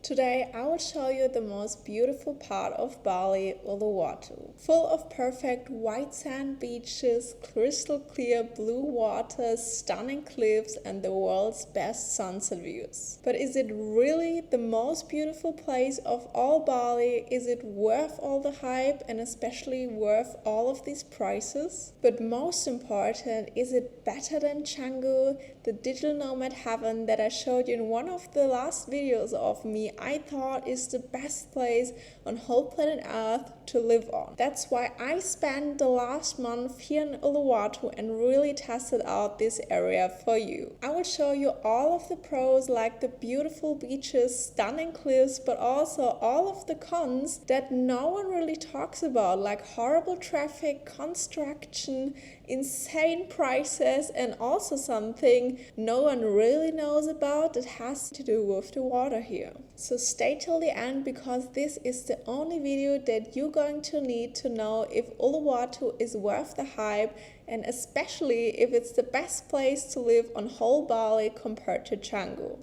Today I will show you the most beautiful part of Bali, Uluwatu. Full of perfect white sand beaches, crystal clear blue waters, stunning cliffs and the world's best sunset views. But is it really the most beautiful place of all Bali? Is it worth all the hype and especially worth all of these prices? But most important, is it better than Canggu, the digital nomad heaven that I showed you in one of the last videos of me? I thought is the best place on whole planet Earth to live on. That's why I spent the last month here in Uluwatu and really tested out this area for you. I will show you all of the pros, like the beautiful beaches, stunning cliffs, but also all of the cons that no one really talks about, like horrible traffic, construction, insane prices, and also something no one really knows about that has to do with the water here. So stay till the end, because this is the only video that you're going to need to know if Uluwatu is worth the hype, and especially if it's the best place to live on whole Bali compared to Canggu.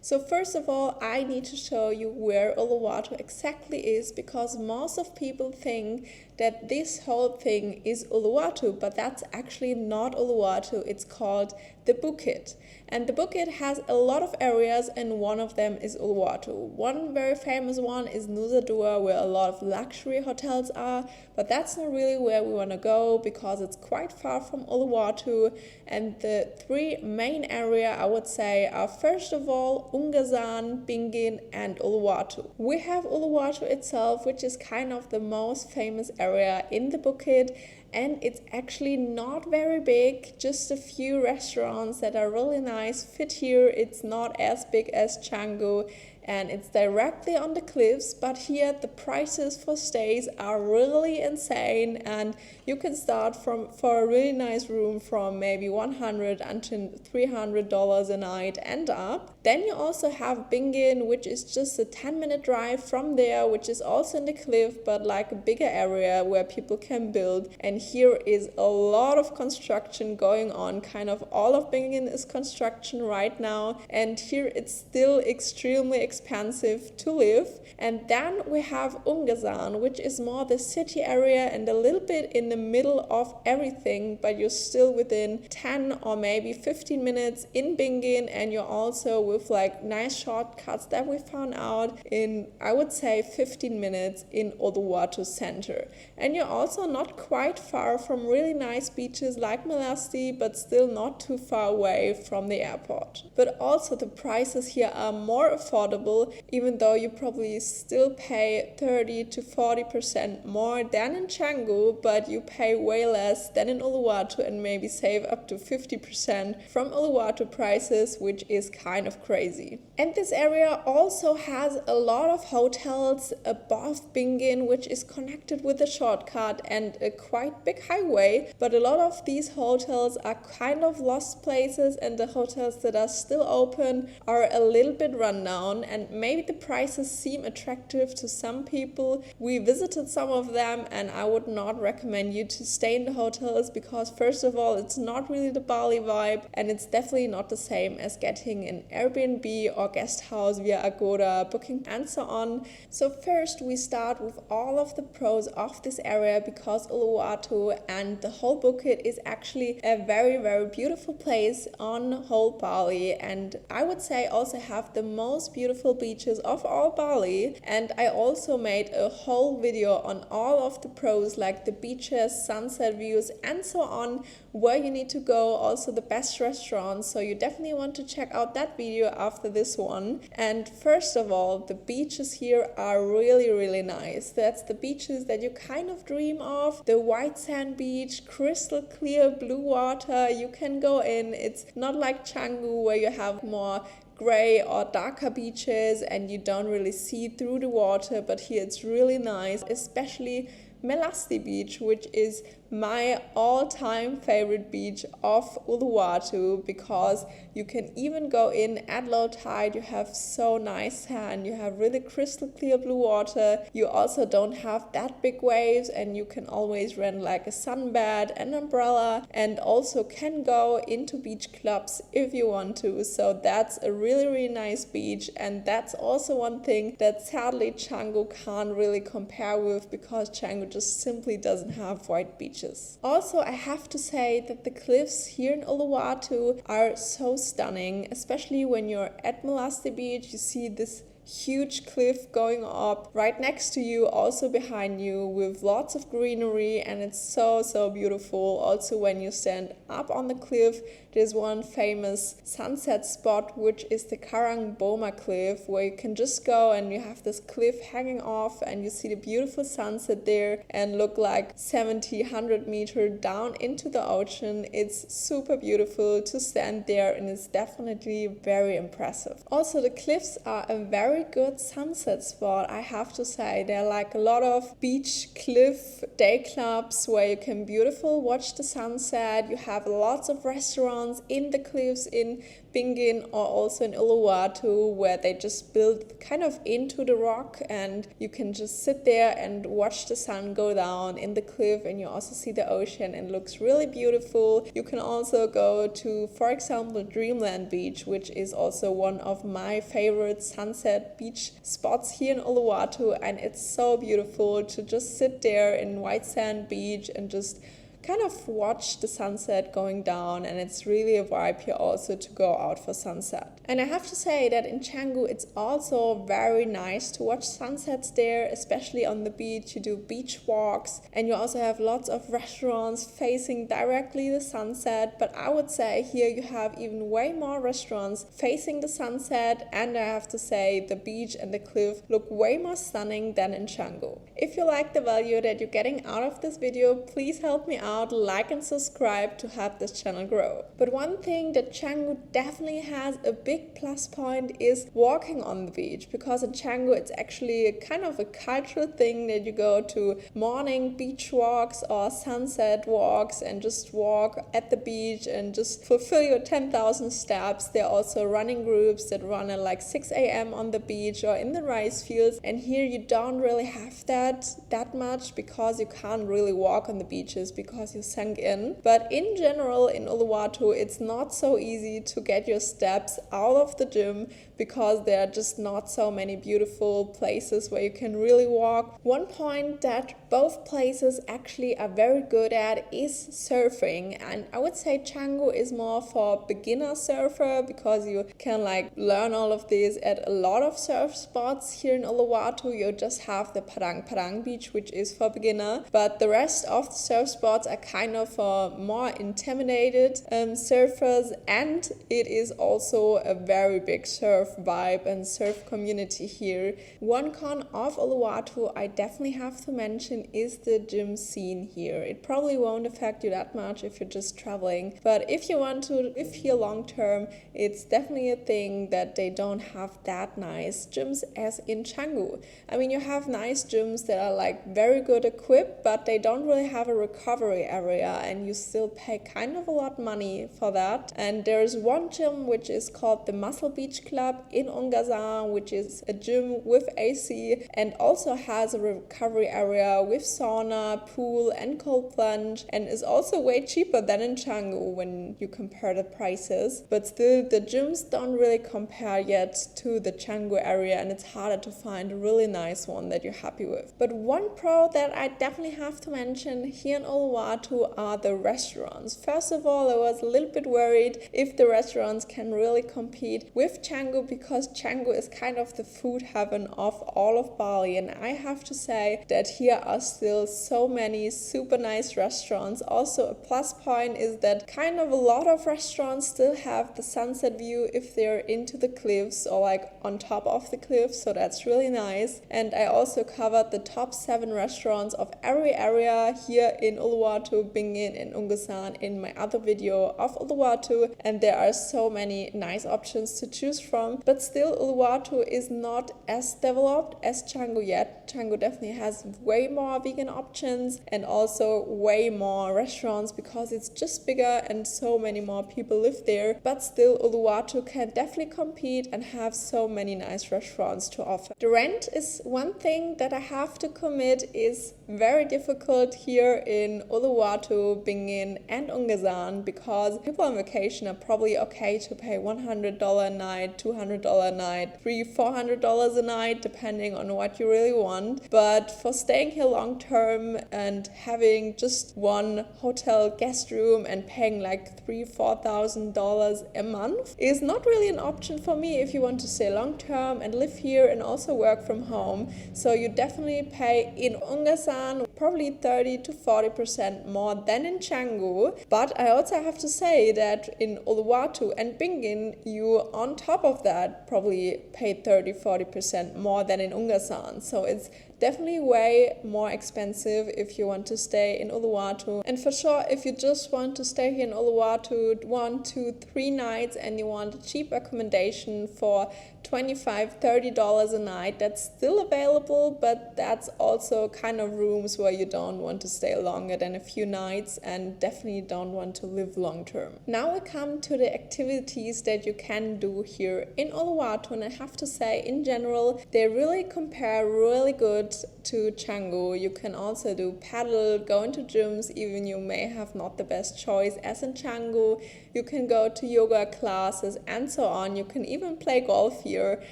So first of all, I need to show you where Uluwatu exactly is, because most of people think that this whole thing is Uluwatu, but that's actually not Uluwatu. It's called the Bukit. And the Bukit has a lot of areas, and one of them is Uluwatu. One very famous one is Nusa Dua, where a lot of luxury hotels are, but that's not really where we want to go because it's quite far from Uluwatu. And the three main areas I would say are, first of all, Ungazan, Bingin and Uluwatu. We have Uluwatu itself, which is kind of the most famous area in the Bukit, and it's actually not very big, just a few restaurants that are really nice fit here. It's not as big as Canggu, and it's directly on the cliffs, but here the prices for stays are really insane, and you can start for a really nice room from maybe $100 until $300 a night and up. Then you also have Bingin, which is just a 10-minute drive from there, which is also in the cliff, but like a bigger area where people can build. And here is a lot of construction going on. Kind of all of Bingin is construction right now, and here it's still extremely expensive to live. And then we have Ungazan, which is more the city area and a little bit in the middle of everything, but you're still within 10 or maybe 15 minutes in Bingin, and you're also with like nice shortcuts that we found out in, I would say, 15 minutes in Uluwatu center. And you're also not quite far from really nice beaches like Melasti, but still not too far away from the airport. But also the prices here are more affordable, even though you probably still pay 30 to 40% more than in Canggu, but you pay way less than in Uluwatu and maybe save up to 50% from Uluwatu prices, which is kind of crazy. And this area also has a lot of hotels above Bingin, which is connected with a shortcut and a quite big highway, but a lot of these hotels are kind of lost places, and the hotels that are still open are a little bit run down, and maybe the prices seem attractive to some people. We visited some of them, and I would not recommend you to stay in the hotels because, first of all, it's not really the Bali vibe, and it's definitely not the same as getting an Airbnb or guest house via Agoda booking and so on. So first we start with all of the pros of this area, because Uluwatu and the whole Bukit is actually a very, very beautiful place on whole Bali, and I would say also have the most beautiful beaches of all Bali. And I also made a whole video on all of the pros, like the beaches, sunset views and so on, where you need to go, also the best restaurants. So you definitely want to check out that video after this one. And first of all, the beaches here are really, really nice. That's the beaches that you kind of dream of. The white sand beach, crystal clear blue water, you can go in. It's not like Canggu where you have more gray or darker beaches and you don't really see through the water, but here it's really nice, especially Melasti Beach, which is my all-time favorite beach of Uluwatu, because you can even go in at low tide. You have so nice sand, you have really crystal clear blue water, you also don't have that big waves, and you can always rent like a sunbed and umbrella, and also can go into beach clubs if you want to. So that's a really nice beach, and that's also one thing that sadly Canggu can't really compare with, because Canggu just simply doesn't have white beaches. Also, I have to say that the cliffs here in Uluwatu are so stunning, especially when you're at Melasti Beach. You see this huge cliff going up right next to you, also behind you, with lots of greenery, and it's so beautiful. Also, when you stand up on the cliff, there's one famous sunset spot, which is the Karang Boma Cliff, where you can just go and you have this cliff hanging off and you see the beautiful sunset there and look like 70-100 meters down into the ocean. It's super beautiful to stand there, and it's definitely very impressive. Also, the cliffs are a very good sunset spot, I have to say. There are like a lot of beach cliff day clubs where you can beautiful watch the sunset. You have lots of restaurants in the cliffs in Bingin or also in Uluwatu, where they just build kind of into the rock, and you can just sit there and watch the sun go down in the cliff, and you also see the ocean, and it looks really beautiful. You can also go to, for example, Dreamland Beach, which is also one of my favorite sunset beach spots here in Uluwatu, and it's so beautiful to just sit there in white sand beach and just kind of watch the sunset going down, and it's really a vibe here also to go out for sunset. And I have to say that in Canggu it's also very nice to watch sunsets there, especially on the beach. You do beach walks, and you also have lots of restaurants facing directly the sunset, but I would say here you have even way more restaurants facing the sunset, and I have to say the beach and the cliff look way more stunning than in Canggu. If you like the value that you're getting out of this video, please help me out, like and subscribe to help this channel grow. But one thing that Canggu definitely has a big plus point is walking on the beach, because in Canggu it's actually a kind of a cultural thing that you go to morning beach walks or sunset walks and just walk at the beach and just fulfill your 10,000 steps. There are also running groups that run at like 6 a.m. on the beach or in the rice fields, and here you don't really have that much, because you can't really walk on the beaches because you sank in. But in general in Uluwatu it's not so easy to get your steps out of the gym, because there are just not so many beautiful places where you can really walk. One point that both places actually are very good at is surfing, and I would say Canggu is more for beginner surfer, because you can like learn all of this at a lot of surf spots. Here in Uluwatu you just have the Padang Beach, which is for beginner, but the rest of the surf spots are kind of for more intimidated surfers, and it is also a very big surf vibe and surf community here. One con of Uluwatu I definitely have to mention is the gym scene here. It probably won't affect you that much if you're just traveling, but if you want to live here long term, it's definitely a thing that they don't have that nice gyms as in Canggu. I mean, you have nice gyms that are like very good equipped, but they don't really have a recovery area, and you still pay kind of a lot of money for that. And there's one gym which is called the Muscle Beach Club in Ongazan, which is a gym with AC and also has a recovery area with sauna, pool and cold plunge, and is also way cheaper than in Canggu when you compare the prices. But still, the gyms don't really compare yet to the Canggu area, and it's harder to find a really nice one that you're happy with. But one pro that I definitely have to mention here in Uluwatu are the restaurants. First of all, I was a little bit worried if the restaurants can really compete with Canggu, because Canggu is kind of the food heaven of all of Bali, and I have to say that here are still so many super nice restaurants. Also, a plus point is that kind of a lot of restaurants still have the sunset view if they're into the cliffs or like on top of the cliffs, so that's really nice. And I also covered the top 7 restaurants of every area here in Uluwatu Uluwatu, Bingin and Ungsan in my other video of Uluwatu, and there are so many nice options to choose from. But still, Uluwatu is not as developed as Canggu yet. Canggu definitely has way more vegan options and also way more restaurants because it's just bigger and so many more people live there. But still, Uluwatu can definitely compete and have so many nice restaurants to offer. The rent is one thing that I have to commit is very difficult here in Uluwatu, Bingin and Ungsan because people on vacation are probably okay to pay $100 a night, $200 a night, $300-$400 a night depending on what you really want. But for staying here long term and having just one hotel guest room and paying like $3,000-$4,000 a month is not really an option for me if you want to stay long term and live here and also work from home. So you definitely pay in Ungsan probably 30-40% more than in Canggu. But I also have to say that in Uluwatu and Bingin, you on top of that probably pay 30-40% more than in Ungsan. So it's definitely way more expensive if you want to stay in Uluwatu. And for sure, if you just want to stay here in Uluwatu 1, 2, 3 nights and you want a cheap accommodation for $25-$30 a night, that's still available, but that's also kind of rooms where you don't want to stay longer than a few nights and definitely don't want to live long term. Now we come to the activities that you can do here in Uluwatu, and I have to say in general they really compare really good to Canggu. You can also do paddle, go into gyms, even you may have not the best choice as in Canggu. You can go to yoga classes and so on. You can even play golf here.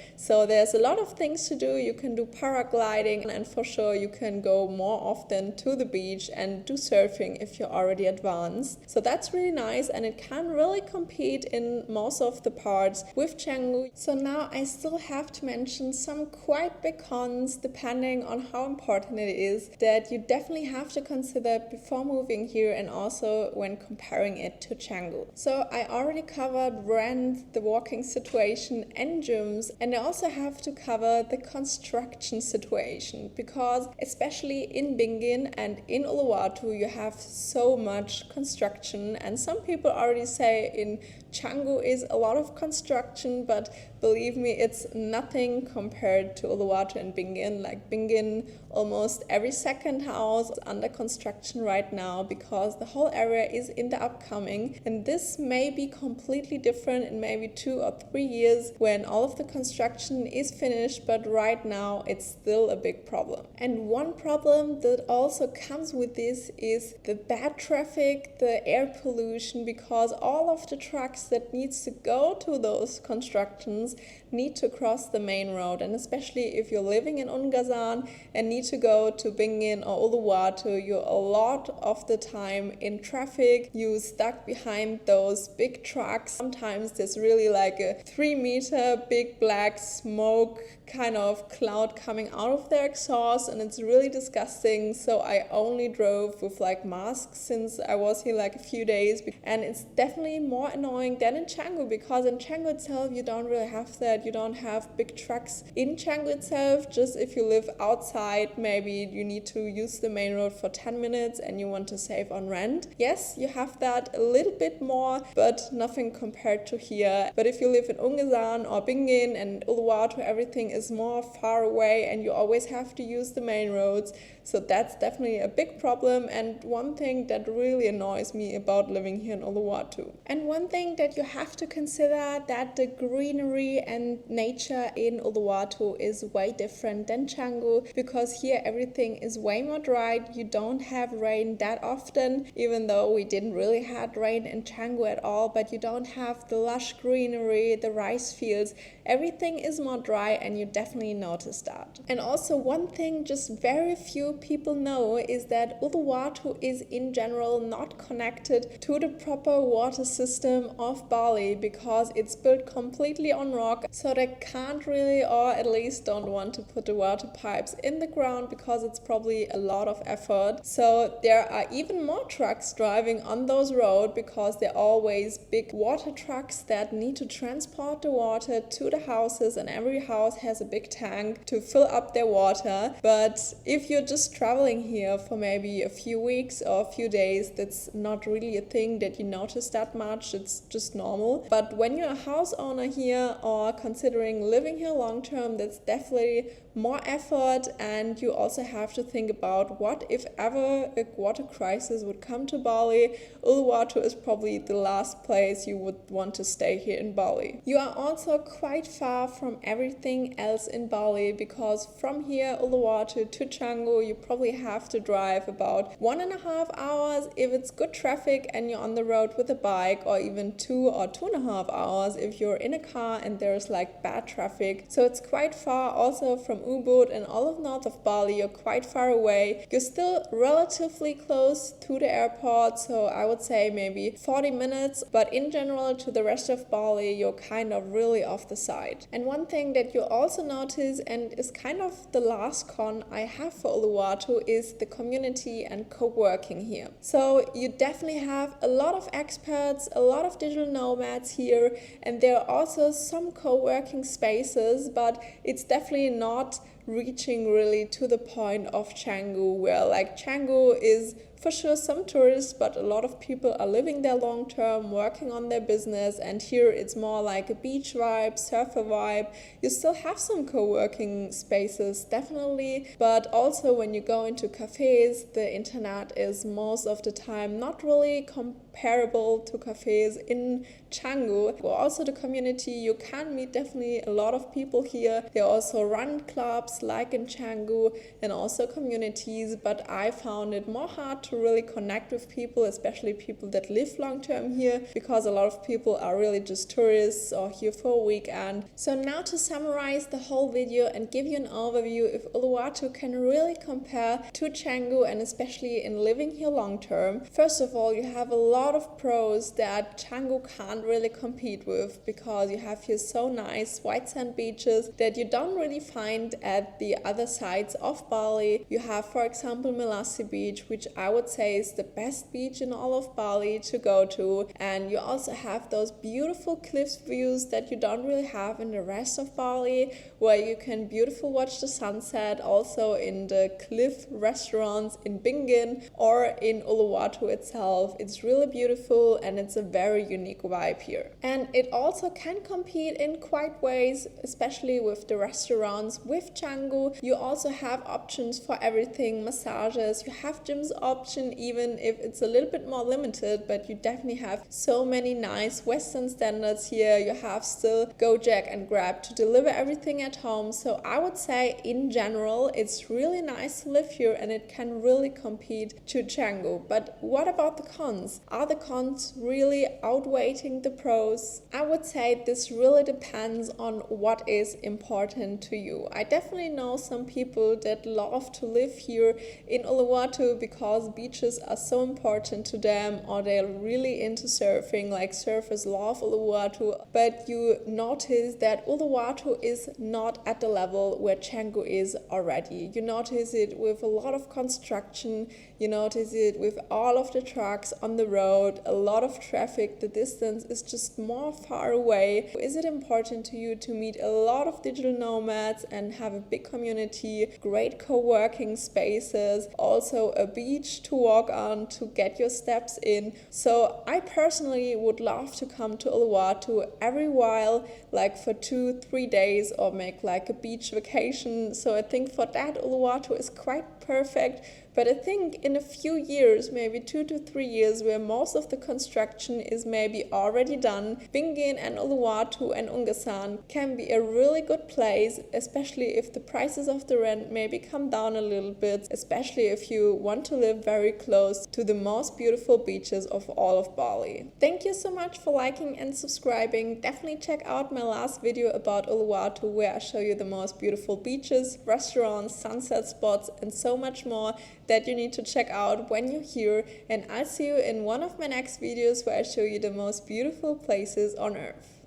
So there's a lot of things to do. You can do paragliding, and for sure you can go more often to the beach and do surfing if you're already advanced. So that's really nice, and it can really compete in most of the parts with Canggu. So now I still have to mention some quite big cons depending on how important it is that you definitely have to consider before moving here and also when comparing it to Canggu. So I already covered rent, the walking situation and gyms, and I also have to cover the construction situation because especially in Bingin and in Uluwatu you have so much construction, and some people already say in Canggu is a lot of construction, but believe me, it's nothing compared to Uluwatu and Bingin. Like Bingin, almost every second house is under construction right now because the whole area is in the upcoming, and this may be completely different in maybe 2 or 3 years when all of the construction is finished, but right now it's still a big problem. And one problem that also comes with this is the bad traffic, the air pollution, because all of the trucks that needs to go to those constructions need to cross the main road, and especially if you're living in Ungsan and need to go to Bingin or Uluwatu, you're a lot of the time in traffic, you stuck behind those big trucks. Sometimes there's really like a 3-meter big black smoke kind of cloud coming out of their exhaust, and it's really disgusting. So I only drove with like masks since I was here like a few days, and it's definitely more annoying than in Canggu because in Canggu itself you don't really have that. You don't have big trucks in Canggu itself. Just if you live outside, maybe you need to use the main road for 10 minutes and you want to save on rent. Yes, you have that a little bit more, but nothing compared to here. But if you live in Ungsan or Bingin and Uluwatu, everything is more far away and you always have to use the main roads. So that's definitely a big problem, and one thing that really annoys me about living here in Uluwatu. And one thing that you have to consider, that the greenery and nature in Uluwatu is way different than Canggu, because here everything is way more dry. You don't have rain that often, even though we didn't really have rain in Canggu at all, but you don't have the lush greenery, the rice fields. Everything is more dry, and you definitely notice that. And also one thing just very few people know is that Uluwatu is in general not connected to the proper water system of Bali because it's built completely on rock, so they can't really, or at least don't want to put the water pipes in the ground because it's probably a lot of effort. So there are even more trucks driving on those roads because they're always big water trucks that need to transport the water to the houses, and every house has a big tank to fill up their water. But if you're just just traveling here for maybe a few weeks or a few days, that's not really a thing that you notice that much. It's just normal. But when you're a house owner here or considering living here long term, that's definitely more effort, and you also have to think about what if ever a water crisis would come to Bali. Uluwatu is probably the last place you would want to stay here in Bali. You are also quite far from everything else in Bali, because from here, Uluwatu to Canggu, you probably have to drive about 1.5 hours if it's good traffic and you're on the road with a bike, or even 2 or 2.5 hours if you're in a car and there's like bad traffic. So it's quite far. Also from Ubud and all of north of Bali, you're quite far away. You're still relatively close to the airport, so I would say maybe 40 minutes, but in general to the rest of Bali, you're kind of really off the side. And one thing that you also notice, and is kind of the last con I have for Uluwatu, is the community and co-working here. So you definitely have a lot of expats, a lot of digital nomads here, and there are also some co-working spaces, but it's definitely not reaching really to the point of Canggu, where like Canggu is for sure some tourists, but a lot of people are living there long term, working on their business, and here it's more like a beach vibe, surfer vibe. You still have some co-working spaces, definitely, but also when you go into cafes, the internet is most of the time not really comparable to cafes in Canggu. Also the community, you can meet definitely a lot of people here. They also run clubs like in Canggu and also communities, but I found it more hard to really connect with people, especially people that live long term here, because a lot of people are really just tourists or here for a weekend. So now to summarize the whole video and give you an overview if Uluwatu can really compare to Canggu, and especially in living here long term. First of all, you have a lot of pros that Canggu can't really compete with, because you have here so nice white sand beaches that you don't really find at the other sides of Bali. You have, for example, Melassi Beach, which I would say is the best beach in all of Bali to go to, and you also have those beautiful cliffs views that you don't really have in the rest of Bali, where you can beautifully watch the sunset also in the cliff restaurants in Bingin or in Uluwatu itself. It's really beautiful and it's a very unique vibe here. And it also can compete in quite ways, especially with the restaurants. With Canggu, you also have options for everything, massages, you have gyms option, even if it's a little bit more limited, but you definitely have so many nice Western standards here. You have still Gojek and Grab to deliver everything at home. So I would say in general, it's really nice to live here and it can really compete to Canggu. But what about the cons? Are the cons really outweighing the pros? I would say this really depends on what is important to you. I definitely know some people that love to live here in Uluwatu because beaches are so important to them, or they're really into surfing, like surfers love Uluwatu, but you notice that Uluwatu is not at the level where Canggu is already. You notice it with a lot of construction, you notice it with all of the trucks on the road, a lot of traffic, the distance is just more far away. Is it important to you to meet a lot of digital nomads and have a big community, great co-working spaces, also a beach to walk on to get your steps in? So I personally would love to come to Uluwatu every while, like for 2-3 days, or make like a beach vacation. So I think for that Uluwatu is quite perfect. But I think in a few years, maybe 2 to 3 years, where most of the construction is maybe already done, Bingin and Uluwatu and Ungasan can be a really good place, especially if the prices of the rent maybe come down a little bit, especially if you want to live very close to the most beautiful beaches of all of Bali. Thank you so much for liking and subscribing. Definitely check out my last video about Uluwatu, where I show you the most beautiful beaches, restaurants, sunset spots, and so much more that you need to check out when you're here. And I'll see you in one of my next videos where I show you the most beautiful places on earth.